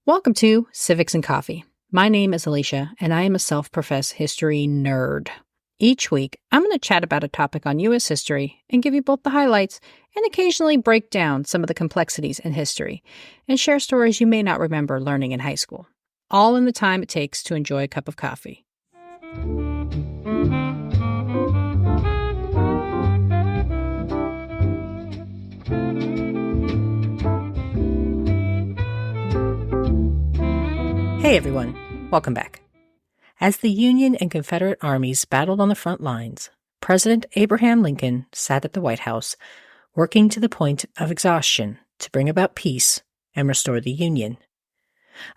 Welcome to Civics and Coffee. My name is Alicia, and I am a self-professed history nerd. Each week, I'm going to chat about a topic on U.S. history and give you both the highlights and occasionally break down some of the complexities in history and share stories you may not remember learning in high school, all in the time it takes to enjoy a cup of coffee. Hey everyone, welcome back. As the Union and Confederate armies battled on the front lines, President Abraham Lincoln sat at the White House, working to the point of exhaustion to bring about peace and restore the Union.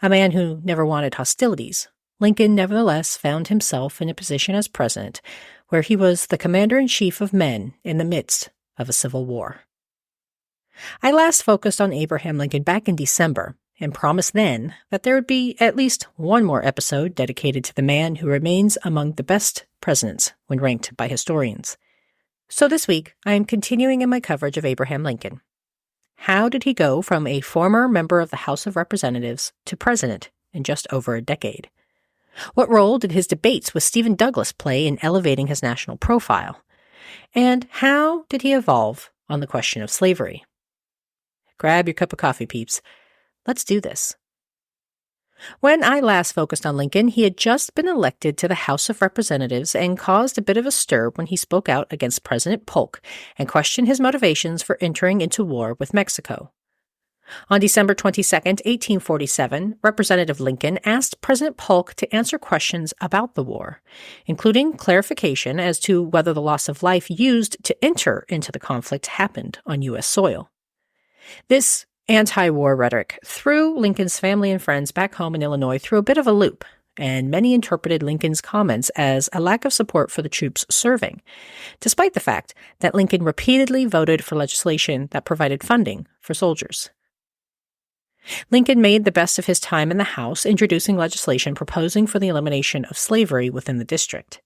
A man who never wanted hostilities, Lincoln nevertheless found himself in a position as president where he was the commander-in-chief of men in the midst of a civil war. I last focused on Abraham Lincoln back in December, and promised then that there would be at least one more episode dedicated to the man who remains among the best presidents when ranked by historians. So this week, I am continuing in my coverage of Abraham Lincoln. How did he go from a former member of the House of Representatives to president in just over a decade? What role did his debates with Stephen Douglas play in elevating his national profile? And how did he evolve on the question of slavery? Grab your cup of coffee, peeps. Let's do this. When I last focused on Lincoln, he had just been elected to the House of Representatives and caused a bit of a stir when he spoke out against President Polk and questioned his motivations for entering into war with Mexico. On December 22, 1847, Representative Lincoln asked President Polk to answer questions about the war, including clarification as to whether the loss of life used to enter into the conflict happened on U.S. soil. This anti-war rhetoric threw Lincoln's family and friends back home in Illinois through a bit of a loop, and many interpreted Lincoln's comments as a lack of support for the troops serving, despite the fact that Lincoln repeatedly voted for legislation that provided funding for soldiers. Lincoln made the best of his time in the House, introducing legislation proposing for the elimination of slavery within the district.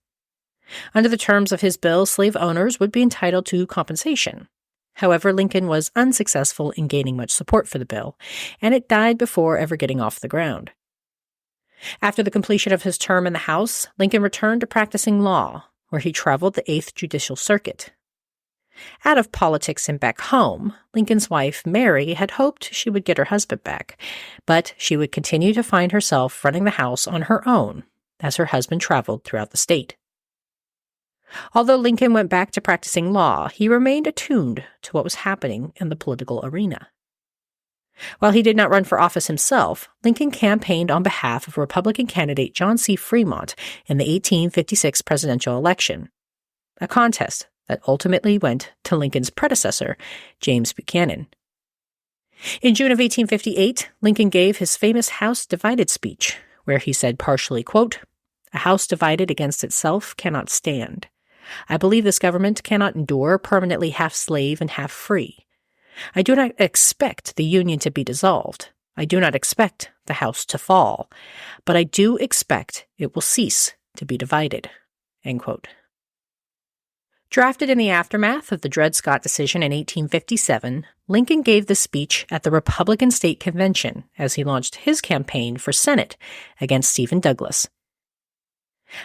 Under the terms of his bill, slave owners would be entitled to compensation. However, Lincoln was unsuccessful in gaining much support for the bill, and it died before ever getting off the ground. After the completion of his term in the House, Lincoln returned to practicing law, where he traveled the 8th Judicial Circuit. Out of politics and back home, Lincoln's wife, Mary, had hoped she would get her husband back, but she would continue to find herself running the House on her own as her husband traveled throughout the state. Although Lincoln went back to practicing law, he remained attuned to what was happening in the political arena. While he did not run for office himself, Lincoln campaigned on behalf of Republican candidate John C. Fremont in the 1856 presidential election, a contest that ultimately went to Lincoln's predecessor, James Buchanan. In June of 1858, Lincoln gave his famous House Divided speech, where he said partially, quote, "A house divided against itself cannot stand. I believe this government cannot endure permanently half slave and half free. I do not expect the Union to be dissolved. I do not expect the house to fall, but I do expect it will cease to be divided." End quote. Drafted in the aftermath of the Dred Scott decision in 1857, Lincoln gave the speech at the Republican State Convention as he launched his campaign for Senate against Stephen Douglas.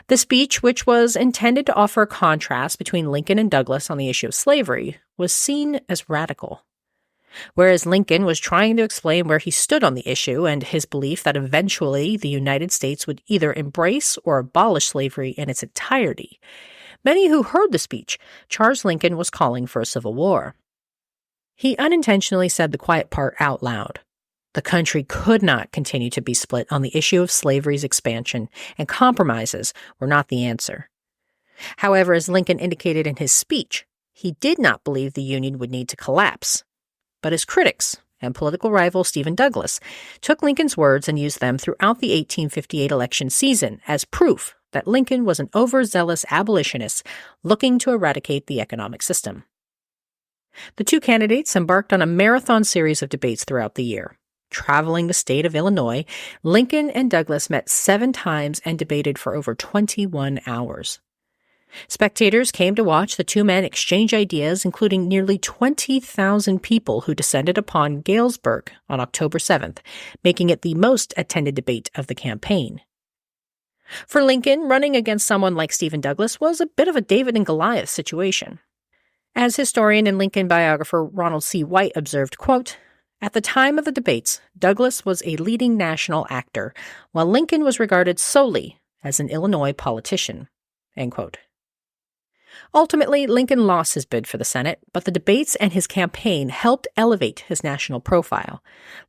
The speech, which was intended to offer a contrast between Lincoln and Douglas on the issue of slavery, was seen as radical. Whereas Lincoln was trying to explain where he stood on the issue and his belief that eventually the United States would either embrace or abolish slavery in its entirety, many who heard the speech charged Lincoln was calling for a civil war. He unintentionally said the quiet part out loud. The country could not continue to be split on the issue of slavery's expansion, and compromises were not the answer. However, as Lincoln indicated in his speech, he did not believe the Union would need to collapse. But his critics and political rival Stephen Douglas took Lincoln's words and used them throughout the 1858 election season as proof that Lincoln was an overzealous abolitionist looking to eradicate the economic system. The two candidates embarked on a marathon series of debates throughout the year. Traveling the state of Illinois, Lincoln and Douglas met 7 times and debated for over 21 hours. Spectators came to watch the two men exchange ideas, including nearly 20,000 people who descended upon Galesburg on October 7th, making it the most attended debate of the campaign. For Lincoln, running against someone like Stephen Douglas was a bit of a David and Goliath situation. As historian and Lincoln biographer Ronald C. White observed, quote, "At the time of the debates, Douglas was a leading national actor, while Lincoln was regarded solely as an Illinois politician." End quote. Ultimately, Lincoln lost his bid for the Senate, but the debates and his campaign helped elevate his national profile,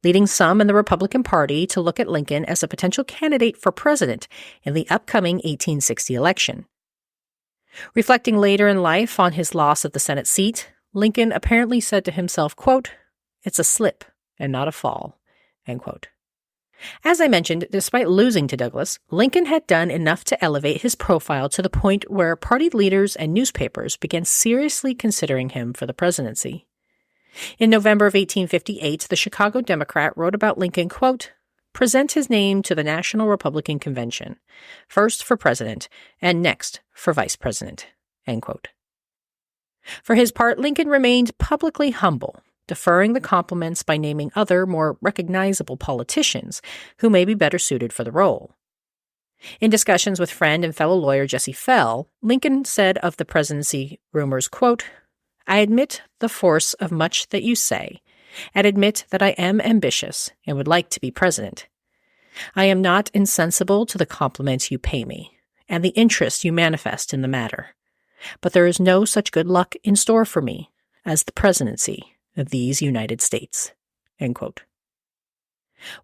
leading some in the Republican Party to look at Lincoln as a potential candidate for president in the upcoming 1860 election. Reflecting later in life on his loss of the Senate seat, Lincoln apparently said to himself, quote, "It's a slip and not a fall," end quote. As I mentioned, despite losing to Douglas, Lincoln had done enough to elevate his profile to the point where party leaders and newspapers began seriously considering him for the presidency. In November of 1858, the Chicago Democrat wrote about Lincoln, quote, "Present his name to the National Republican Convention, first for president and next for vice president," end quote. For his part, Lincoln remained publicly humble, deferring the compliments by naming other, more recognizable politicians who may be better suited for the role. In discussions with friend and fellow lawyer Jesse Fell, Lincoln said of the presidency rumors, quote, "I admit the force of much that you say, and admit that I am ambitious and would like to be president. I am not insensible to the compliments you pay me, and the interest you manifest in the matter. But there is no such good luck in store for me as the presidency of these United States." End quote.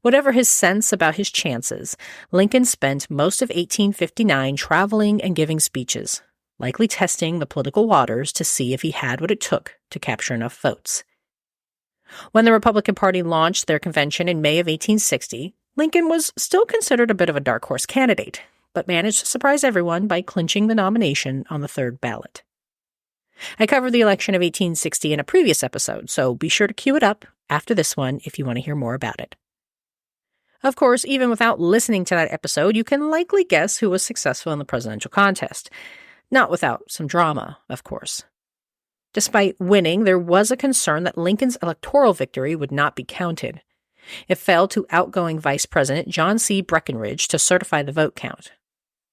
Whatever his sense about his chances, Lincoln spent most of 1859 traveling and giving speeches, likely testing the political waters to see if he had what it took to capture enough votes. When the Republican Party launched their convention in May of 1860, Lincoln was still considered a bit of a dark horse candidate, but managed to surprise everyone by clinching the nomination on the third ballot. I covered the election of 1860 in a previous episode, so be sure to cue it up after this one if you want to hear more about it. Of course, even without listening to that episode, you can likely guess who was successful in the presidential contest. Not without some drama, of course. Despite winning, there was a concern that Lincoln's electoral victory would not be counted. It fell to outgoing Vice President John C. Breckinridge to certify the vote count.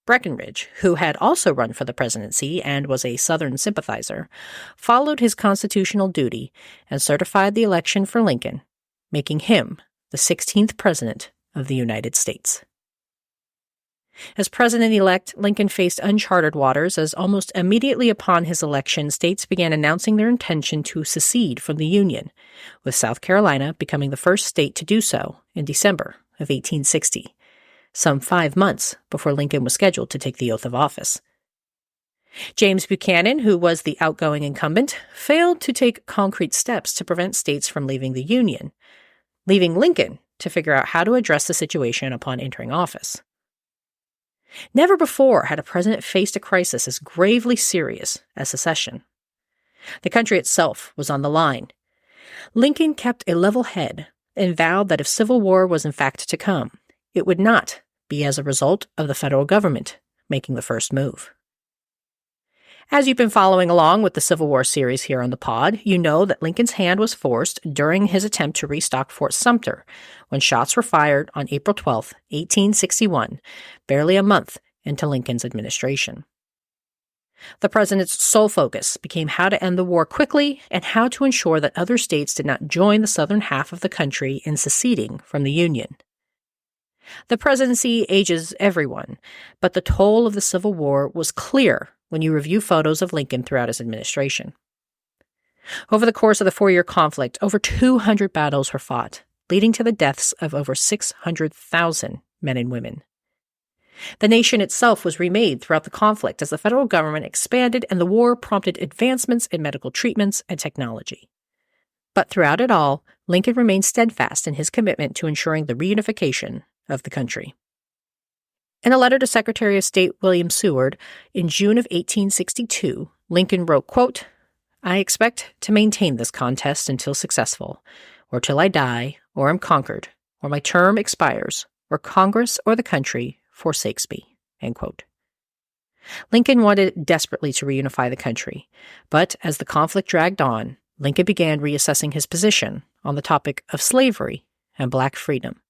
Breckinridge, who had also run for the presidency and was a Southern sympathizer, followed his constitutional duty and certified the election for Lincoln, making him the 16th president of the United States. As president-elect, Lincoln faced uncharted waters as almost immediately upon his election, states began announcing their intention to secede from the Union, with South Carolina becoming the first state to do so in December of 1860. Some 5 months before Lincoln was scheduled to take the oath of office. James Buchanan, who was the outgoing incumbent, failed to take concrete steps to prevent states from leaving the Union, leaving Lincoln to figure out how to address the situation upon entering office. Never before had a president faced a crisis as gravely serious as secession. The country itself was on the line. Lincoln kept a level head and vowed that if civil war was in fact to come, it would not be as a result of the federal government making the first move. As you've been following along with the Civil War series here on the pod, you know that Lincoln's hand was forced during his attempt to restock Fort Sumter when shots were fired on April 12, 1861, barely a month into Lincoln's administration. The president's sole focus became how to end the war quickly and how to ensure that other states did not join the southern half of the country in seceding from the Union. The presidency ages everyone, but the toll of the Civil War was clear when you review photos of Lincoln throughout his administration. Over the course of the 4-year conflict, over 200 battles were fought, leading to the deaths of over 600,000 men and women. The nation itself was remade throughout the conflict as the federal government expanded and the war prompted advancements in medical treatments and technology. But throughout it all, Lincoln remained steadfast in his commitment to ensuring the reunification of the country. In a letter to Secretary of State William Seward in June of 1862, Lincoln wrote, quote, "I expect to maintain this contest until successful, or till I die, or am conquered, or my term expires, or Congress or the country forsakes me." End quote. Lincoln wanted desperately to reunify the country, but as the conflict dragged on, Lincoln began reassessing his position on the topic of slavery and black freedom.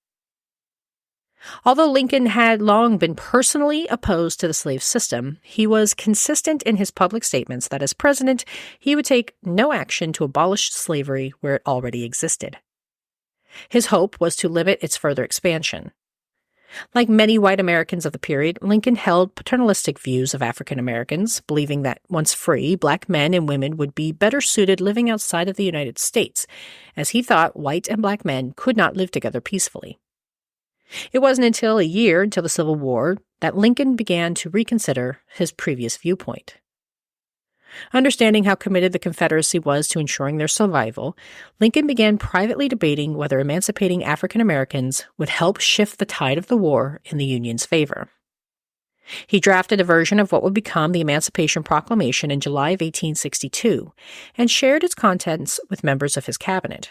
Although Lincoln had long been personally opposed to the slave system, he was consistent in his public statements that as president, he would take no action to abolish slavery where it already existed. His hope was to limit its further expansion. Like many white Americans of the period, Lincoln held paternalistic views of African Americans, believing that once free, black men and women would be better suited living outside of the United States, as he thought white and black men could not live together peacefully. It wasn't until a year until the Civil War that Lincoln began to reconsider his previous viewpoint. Understanding how committed the Confederacy was to ensuring their survival, Lincoln began privately debating whether emancipating African Americans would help shift the tide of the war in the Union's favor. He drafted a version of what would become the Emancipation Proclamation in July of 1862 and shared its contents with members of his cabinet.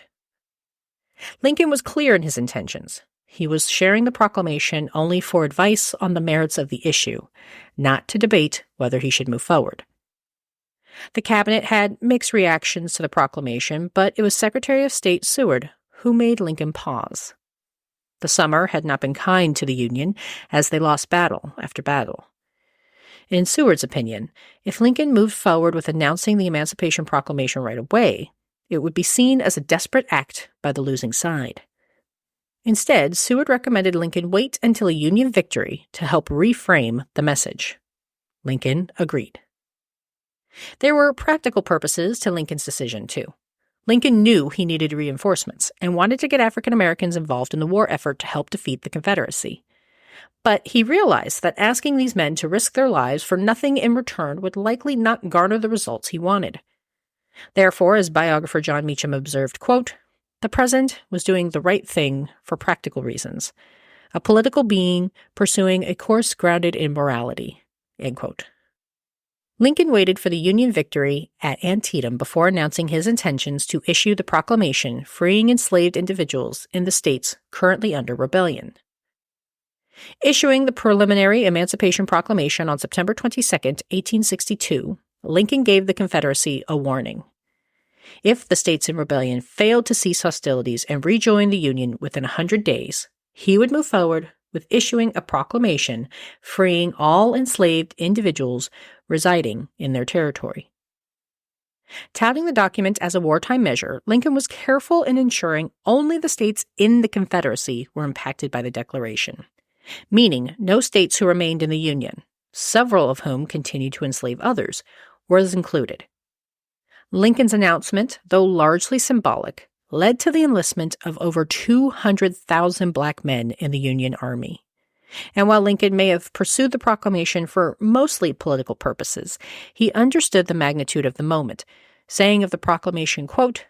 Lincoln was clear in his intentions. He was sharing the proclamation only for advice on the merits of the issue, not to debate whether he should move forward. The cabinet had mixed reactions to the proclamation, but it was Secretary of State Seward who made Lincoln pause. The summer had not been kind to the Union, as they lost battle after battle. In Seward's opinion, if Lincoln moved forward with announcing the Emancipation Proclamation right away, it would be seen as a desperate act by the losing side. Instead, Seward recommended Lincoln wait until a Union victory to help reframe the message. Lincoln agreed. There were practical purposes to Lincoln's decision, too. Lincoln knew he needed reinforcements and wanted to get African Americans involved in the war effort to help defeat the Confederacy. But he realized that asking these men to risk their lives for nothing in return would likely not garner the results he wanted. Therefore, as biographer John Meacham observed, quote, "The President was doing the right thing for practical reasons, a political being pursuing a course grounded in morality." End quote. Lincoln waited for the Union victory at Antietam before announcing his intentions to issue the proclamation freeing enslaved individuals in the states currently under rebellion. Issuing the preliminary Emancipation Proclamation on September 22, 1862, Lincoln gave the Confederacy a warning. If the states in rebellion failed to cease hostilities and rejoin the Union within 100 days, he would move forward with issuing a proclamation freeing all enslaved individuals residing in their territory. Touting the document as a wartime measure, Lincoln was careful in ensuring only the states in the Confederacy were impacted by the declaration, meaning no states who remained in the Union, several of whom continued to enslave others, was included. Lincoln's announcement, though largely symbolic, led to the enlistment of over 200,000 black men in the Union Army. And while Lincoln may have pursued the proclamation for mostly political purposes, he understood the magnitude of the moment, saying of the proclamation, quote,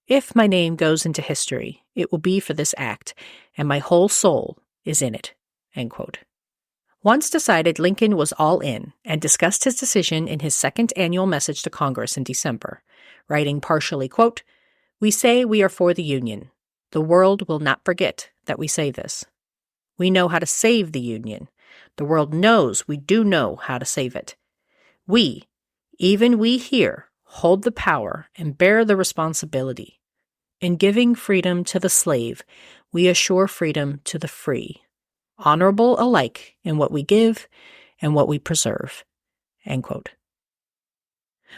"If my name goes into history, it will be for this act, and my whole soul is in it." End quote. Once decided, Lincoln was all in and discussed his decision in his second annual message to Congress in December, writing partially, quote, "We say we are for the Union. The world will not forget that we say this. We know how to save the Union. The world knows we do know how to save it. We, even we here, hold the power and bear the responsibility. In giving freedom to the slave, we assure freedom to the free, honorable alike in what we give and what we preserve." End quote.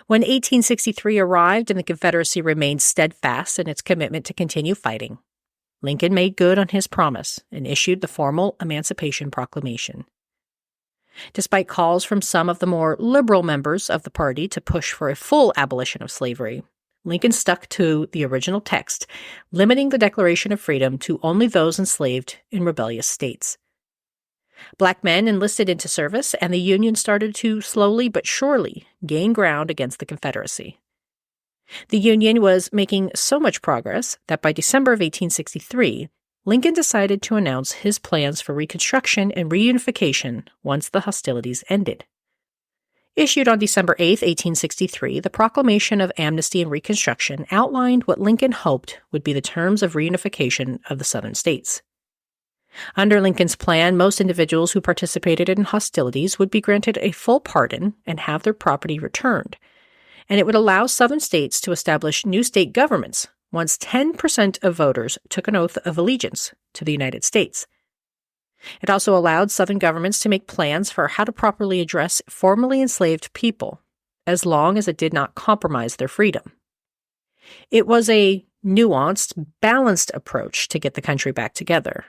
When 1863 arrived and the Confederacy remained steadfast in its commitment to continue fighting, Lincoln made good on his promise and issued the formal Emancipation Proclamation. Despite calls from some of the more liberal members of the party to push for a full abolition of slavery, Lincoln stuck to the original text, limiting the Declaration of Freedom to only those enslaved in rebellious states. Black men enlisted into service, and the Union started to slowly but surely gain ground against the Confederacy. The Union was making so much progress that by December of 1863, Lincoln decided to announce his plans for Reconstruction and reunification once the hostilities ended. Issued on December 8, 1863, the Proclamation of Amnesty and Reconstruction outlined what Lincoln hoped would be the terms of reunification of the Southern states. Under Lincoln's plan, most individuals who participated in hostilities would be granted a full pardon and have their property returned. And it would allow Southern states to establish new state governments once 10% of voters took an oath of allegiance to the United States. It also allowed Southern governments to make plans for how to properly address formerly enslaved people, as long as it did not compromise their freedom. It was a nuanced, balanced approach to get the country back together,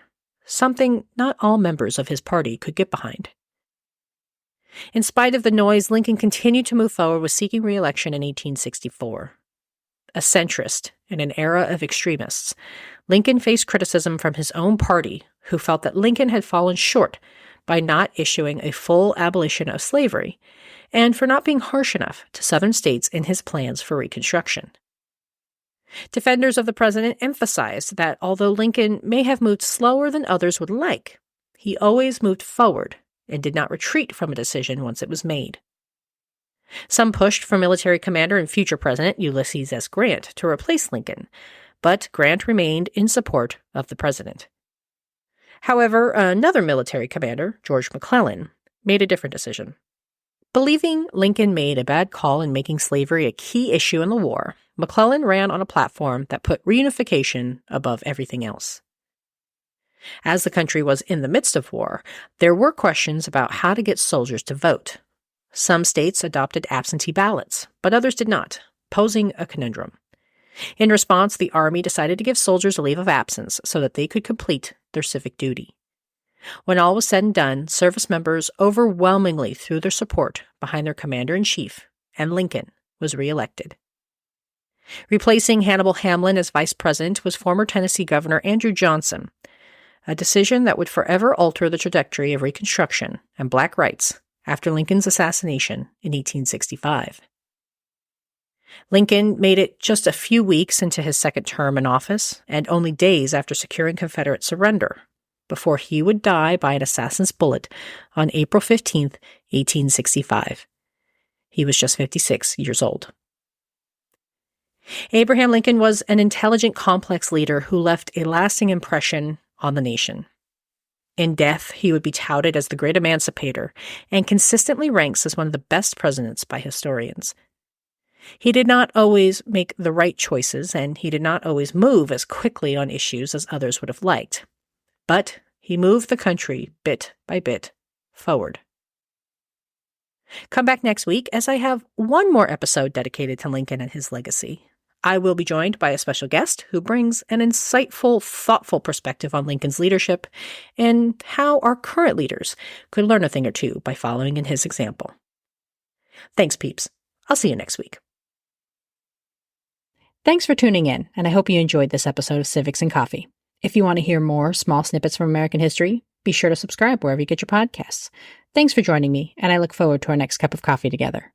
something not all members of his party could get behind. In spite of the noise, Lincoln continued to move forward with seeking re-election in 1864. A centrist in an era of extremists, Lincoln faced criticism from his own party, who felt that Lincoln had fallen short by not issuing a full abolition of slavery and for not being harsh enough to Southern states in his plans for Reconstruction. Defenders of the president emphasized that although Lincoln may have moved slower than others would like, he always moved forward and did not retreat from a decision once it was made. Some pushed for military commander and future president Ulysses S. Grant to replace Lincoln, but Grant remained in support of the president. However, another military commander, George McClellan, made a different decision. Believing Lincoln made a bad call in making slavery a key issue in the war, McClellan ran on a platform that put reunification above everything else. As the country was in the midst of war, there were questions about how to get soldiers to vote. Some states adopted absentee ballots, but others did not, posing a conundrum. In response, the Army decided to give soldiers a leave of absence so that they could complete their civic duty. When all was said and done, service members overwhelmingly threw their support behind their commander-in-chief, and Lincoln was reelected. Replacing Hannibal Hamlin as vice president was former Tennessee Governor Andrew Johnson, a decision that would forever alter the trajectory of Reconstruction and black rights after Lincoln's assassination in 1865. Lincoln made it just a few weeks into his second term in office and only days after securing Confederate surrender before he would die by an assassin's bullet on April 15, 1865. He was just 56 years old. Abraham Lincoln was an intelligent, complex leader who left a lasting impression on the nation. In death, he would be touted as the great emancipator and consistently ranks as one of the best presidents by historians. He did not always make the right choices, and he did not always move as quickly on issues as others would have liked. But he moved the country bit by bit forward. Come back next week as I have one more episode dedicated to Lincoln and his legacy. I will be joined by a special guest who brings an insightful, thoughtful perspective on Lincoln's leadership and how our current leaders could learn a thing or two by following in his example. Thanks, peeps. I'll see you next week. Thanks for tuning in, and I hope you enjoyed this episode of Civics and Coffee. If you want to hear more small snippets from American history, be sure to subscribe wherever you get your podcasts. Thanks for joining me, and I look forward to our next cup of coffee together.